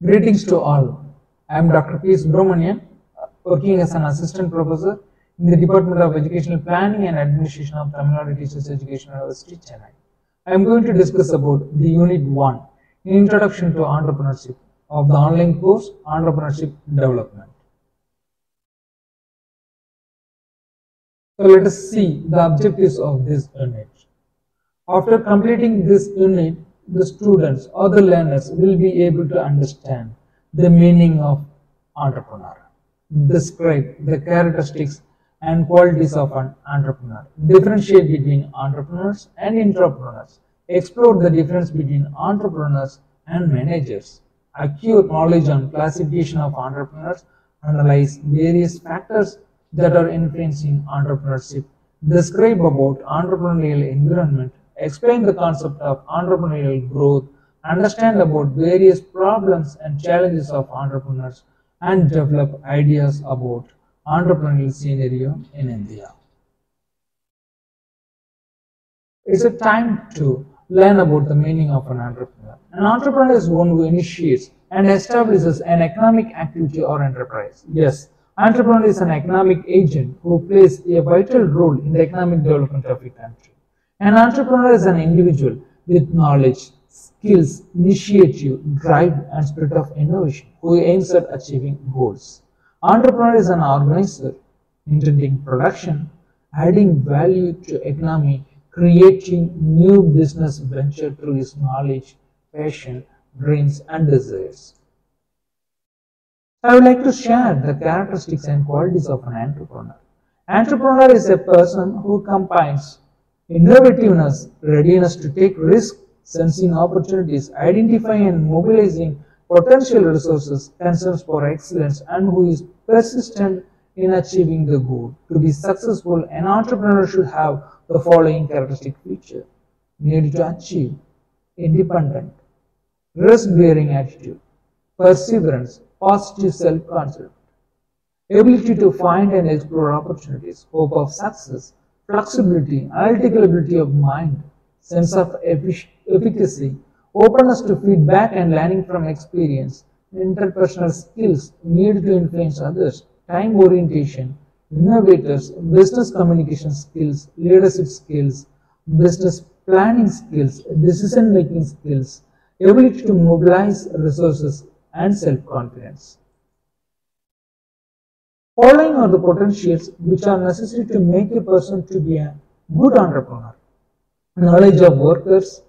Greetings to all. I am Dr. P. Subramanian, working as an assistant professor in the Department of Educational Planning and Administration of Tamil Nadu Teachers Education University, Chennai. I am going to discuss about the Unit 1, Introduction to Entrepreneurship of the online course Entrepreneurship Development. So let us see the objectives of this unit. After completing this unit, the students or the learners will be able to understand the meaning of entrepreneur, describe the characteristics and qualities of an entrepreneur, differentiate between entrepreneurs and intrapreneurs, explore the difference between entrepreneurs and managers, acquire knowledge on classification of entrepreneurs, analyze various factors that are influencing entrepreneurship, describe about entrepreneurial environment, explain the concept of entrepreneurial growth, understand about various problems and challenges of entrepreneurs, and develop ideas about entrepreneurial scenario in India. It's a time to learn about the meaning of an entrepreneur. An entrepreneur is one who initiates and establishes an economic activity or enterprise. Yes, entrepreneur is an economic agent who plays a vital role in the economic development of a country. An entrepreneur is an individual with knowledge, skills, initiative, drive, and spirit of innovation who aims at achieving goals. Entrepreneur is an organizer intending production, adding value to economy, creating new business venture through his knowledge, passion, dreams, and desires. I would like to share the characteristics and qualities of an entrepreneur. Entrepreneur is a person who combines innovativeness, readiness to take risks, sensing opportunities, identifying and mobilizing potential resources, concerns for excellence, and who is persistent in achieving the goal. To be successful, an entrepreneur should have the following characteristic feature: need to achieve, independent, risk-bearing attitude, perseverance, positive self-concept, ability to find and explore opportunities, hope of success, flexibility, analytical ability of mind, sense of efficacy, openness to feedback and learning from experience, interpersonal skills, need to influence others, time orientation, innovators, business communication skills, leadership skills, business planning skills, decision making skills, ability to mobilize resources, and self-confidence. Following are the potentials which are necessary to make a person to be a good entrepreneur: knowledge of workers,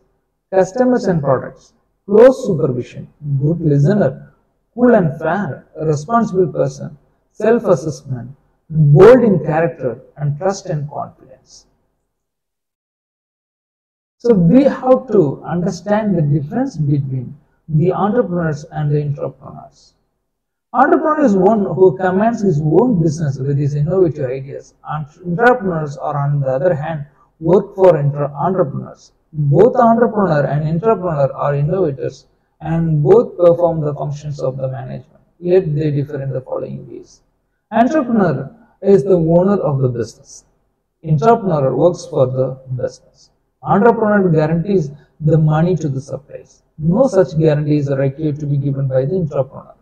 customers and products, close supervision, good listener, cool and fair, a responsible person, self-assessment, bold in character, and trust and confidence. So we have to understand the difference between the entrepreneurs and the intrapreneurs. Entrepreneur is one who commands his own business with his innovative ideas. Entrepreneurs are, on the other hand, work for entrepreneurs. Both entrepreneur and intrapreneur are innovators and both perform the functions of the management, yet they differ in the following ways. Entrepreneur is the owner of the business. Intrapreneur works for the business. Entrepreneur guarantees the money to the suppliers. No such guarantees are required to be given by the intrapreneur.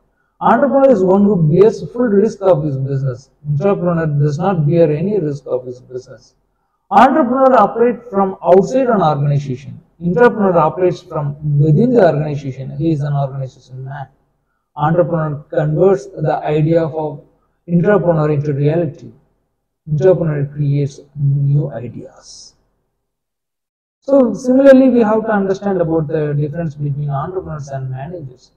Entrepreneur is one who bears full risk of his business. Intrapreneur does not bear any risk of his business. Entrepreneur operates from outside an organization. Intrapreneur operates from within the organization. He is an organization man. Entrepreneur converts the idea of intrapreneur into reality. Intrapreneur creates new ideas. So similarly, we have to understand about the difference between entrepreneurs and managers.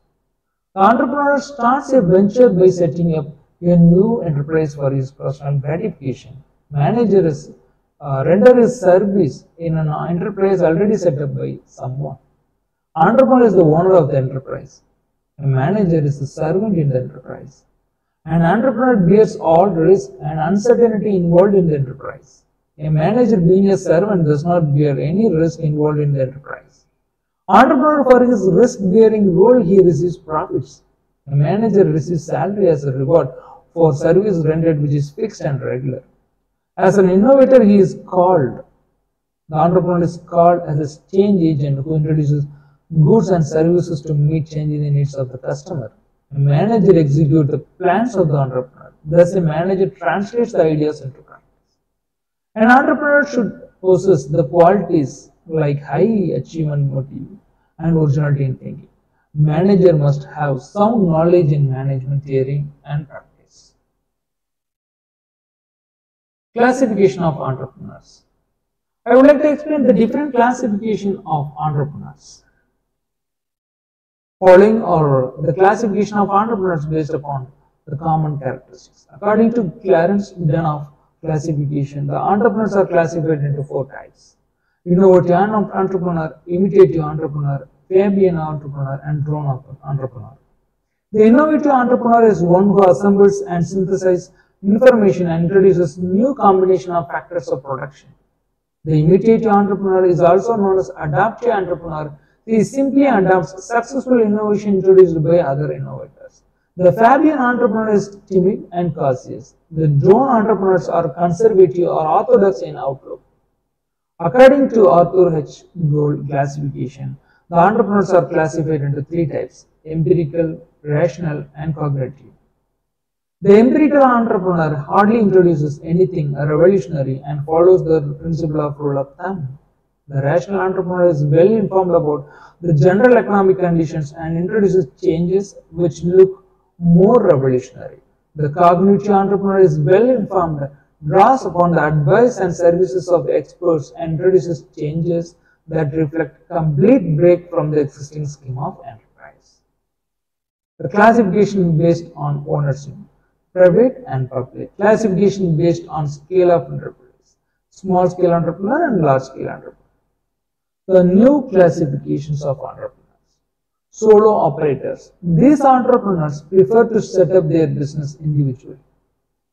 The entrepreneur starts a venture by setting up a new enterprise for his personal gratification. Manager is render his service in an enterprise already set up by someone. Entrepreneur is the owner of the enterprise. A manager is the servant in the enterprise. An entrepreneur bears all risk and uncertainty involved in the enterprise. A manager, being a servant, does not bear any risk involved in the enterprise. Entrepreneur, for his risk-bearing role, he receives profits. A manager receives salary as a reward for service rendered, which is fixed and regular. As an innovator, he is called, the entrepreneur is called as a change agent who introduces goods and services to meet changing the needs of the customer. A manager executes the plans of the entrepreneur. Thus, a manager translates the ideas into practice. An entrepreneur should possess the qualities like high achievement motive and originality in thinking. Manager must have sound knowledge in management theory and practice. Classification of entrepreneurs. I would like to explain the different classification of entrepreneurs. Following are the classification of entrepreneurs based upon the common characteristics. According to Clarence Danoff classification, the entrepreneurs are classified into 4 types: innovative entrepreneur, imitative entrepreneur, Fabian entrepreneur, and drone entrepreneur. The innovative entrepreneur is one who assembles and synthesizes information and introduces new combination of factors of production. The imitative entrepreneur is also known as adaptive entrepreneur. He simply adapts successful innovation introduced by other innovators. The Fabian entrepreneur is timid and cautious. The drone entrepreneurs are conservative or orthodox in outlook. According to Arthur H. Gold classification, the entrepreneurs are classified into 3 types: empirical, rational, and cognitive. The empirical entrepreneur hardly introduces anything revolutionary and follows the principle of rule of thumb. The rational entrepreneur is well informed about the general economic conditions and introduces changes which look more revolutionary. The cognitive entrepreneur is well informed, draws upon the advice and services of experts, and introduces changes that reflect complete break from the existing scheme of enterprise. The classification based on ownership, private and public. Classification based on scale of enterprise, small scale entrepreneur and large scale entrepreneur. The new classifications of entrepreneurs. Solo operators. These entrepreneurs prefer to set up their business individually.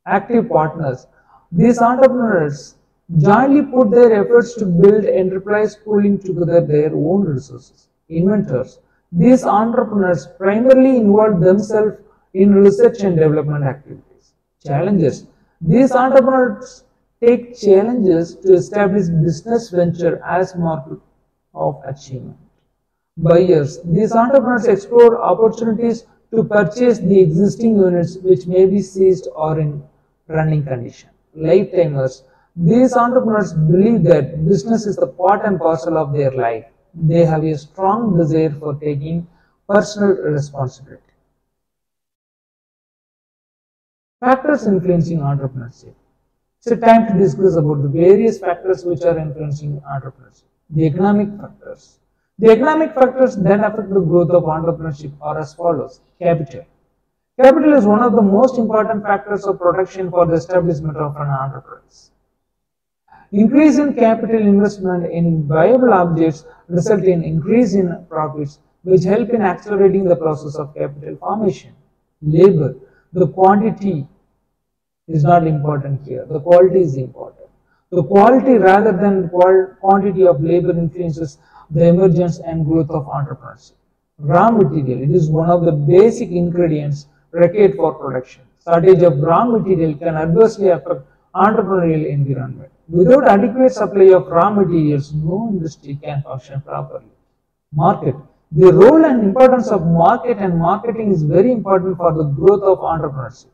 Active partners. These entrepreneurs jointly put their efforts to build enterprise, pooling together their own resources. Inventors. These entrepreneurs primarily involve themselves in research and development activities. Challengers. These entrepreneurs take challenges to establish business venture as mark of achievement. Buyers. These entrepreneurs explore opportunities to purchase the existing units which may be seized or in running condition. Lifetimers. These entrepreneurs believe that business is the part and parcel of their life. They have a strong desire for taking personal responsibility. Factors influencing entrepreneurship. It's a time to discuss about the various factors which are influencing entrepreneurship. The economic factors. The economic factors that affect the growth of entrepreneurship are as follows. Capital. Capital is one of the most important factors of production for the establishment of an enterprise. Increase in capital investment in viable objects result in increase in profits, which help in accelerating the process of capital formation. Labor. The quantity is not important here. The quality is important. The quality rather than quantity of labor influences the emergence and growth of entrepreneurship. Raw material. It is one of the basic ingredients required for production. Shortage of raw material can adversely affect entrepreneurial environment. Without adequate supply of raw materials, no industry can function properly. Market. The role and importance of market and marketing is very important for the growth of entrepreneurship.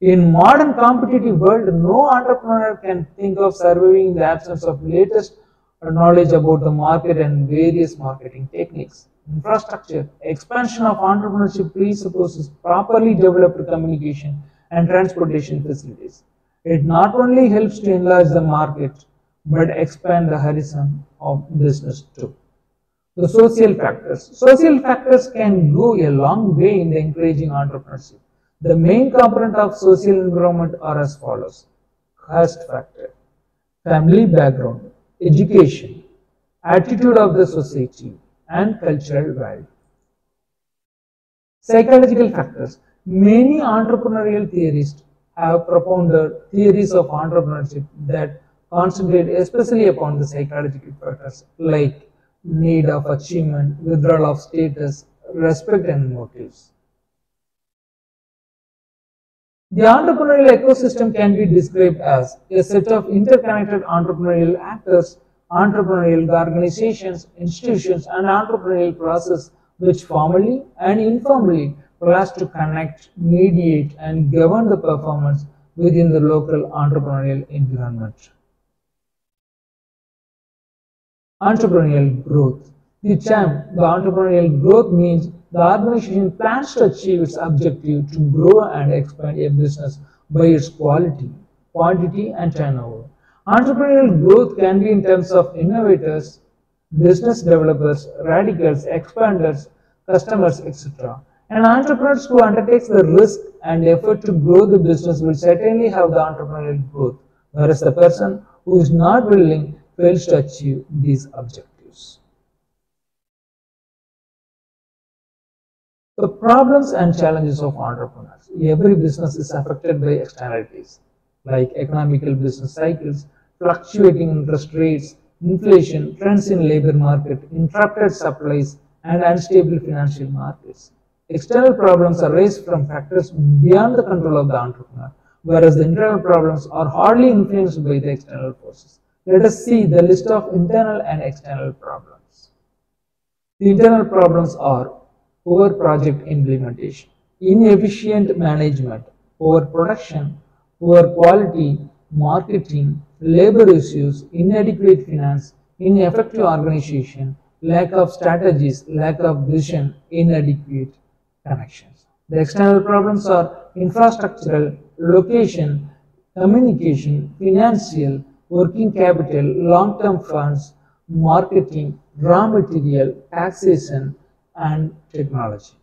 In modern competitive world, no entrepreneur can think of surviving in the absence of latest knowledge about the market and various marketing techniques. Infrastructure. Expansion of entrepreneurship presupposes properly developed communication and transportation facilities. It not only helps to enlarge the market, but expand the horizon of business too. The social factors. Social factors can go a long way in encouraging entrepreneurship. The main component of social environment are as follows. Caste factor, family background, education, attitude of the society, and cultural value. Psychological factors. Many entrepreneurial theorists have propounded theories of entrepreneurship that concentrate especially upon the psychological factors like need of achievement, withdrawal of status, respect and motives. The entrepreneurial ecosystem can be described as a set of interconnected entrepreneurial actors entrepreneurial organizations, institutions, and entrepreneurial process which formally and informally class to connect, mediate, and govern the performance within the local entrepreneurial environment. Entrepreneurial growth. The term the entrepreneurial growth means the organization plans to achieve its objective to grow and expand a business by its quality, quantity, and turnover. Entrepreneurial growth can be in terms of innovators, business developers, radicals, expanders, customers, etc. An entrepreneur who undertakes the risk and effort to grow the business will certainly have the entrepreneurial growth, whereas the person who is not willing fails to achieve these objectives. The problems and challenges of entrepreneurs. Every business is affected by externalities like economical business cycles, fluctuating interest rates, inflation, trends in labor market, interrupted supplies, and unstable financial markets. External problems arise from factors beyond the control of the entrepreneur, whereas the internal problems are hardly influenced by the external forces. Let us see the list of internal and external problems. The internal problems are poor project implementation, inefficient management, overproduction, poor quality, marketing, labor issues, inadequate finance, ineffective organization, lack of strategies, lack of vision, inadequate connections. The external problems are infrastructural, location, communication, financial, working capital, long-term funds, marketing, raw material, taxation, and technology.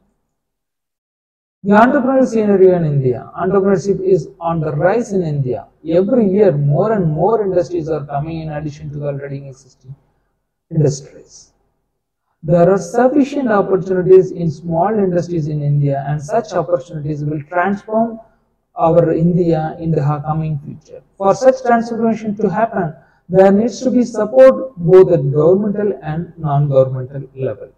The entrepreneurial scenario in India. Entrepreneurship is on the rise in India. Every year, more and more industries are coming in addition to the already existing industries. There are sufficient opportunities in small industries in India, and such opportunities will transform our India in the coming future. For such transformation to happen, there needs to be support both at governmental and non-governmental level.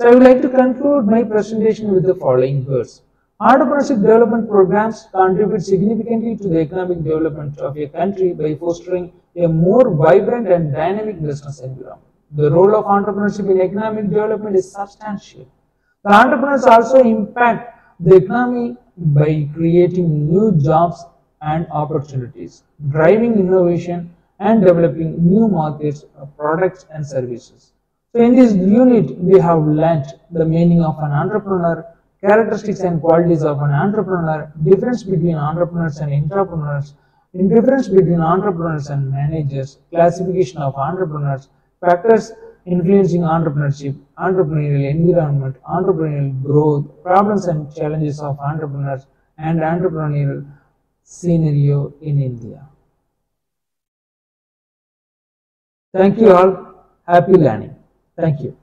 So I would like to conclude my presentation with the following words. Entrepreneurship development programs contribute significantly to the economic development of a country by fostering a more vibrant and dynamic business environment. The role of entrepreneurship in economic development is substantial. The entrepreneurs also impact the economy by creating new jobs and opportunities, driving innovation, and developing new markets of products and services. So in this unit, we have learnt the meaning of an entrepreneur, characteristics and qualities of an entrepreneur, difference between entrepreneurs and intrapreneurs, difference between entrepreneurs and managers, classification of entrepreneurs, factors influencing entrepreneurship, entrepreneurial environment, entrepreneurial growth, problems and challenges of entrepreneurs, and entrepreneurial scenario in India. Thank you all. Happy learning. Thank you.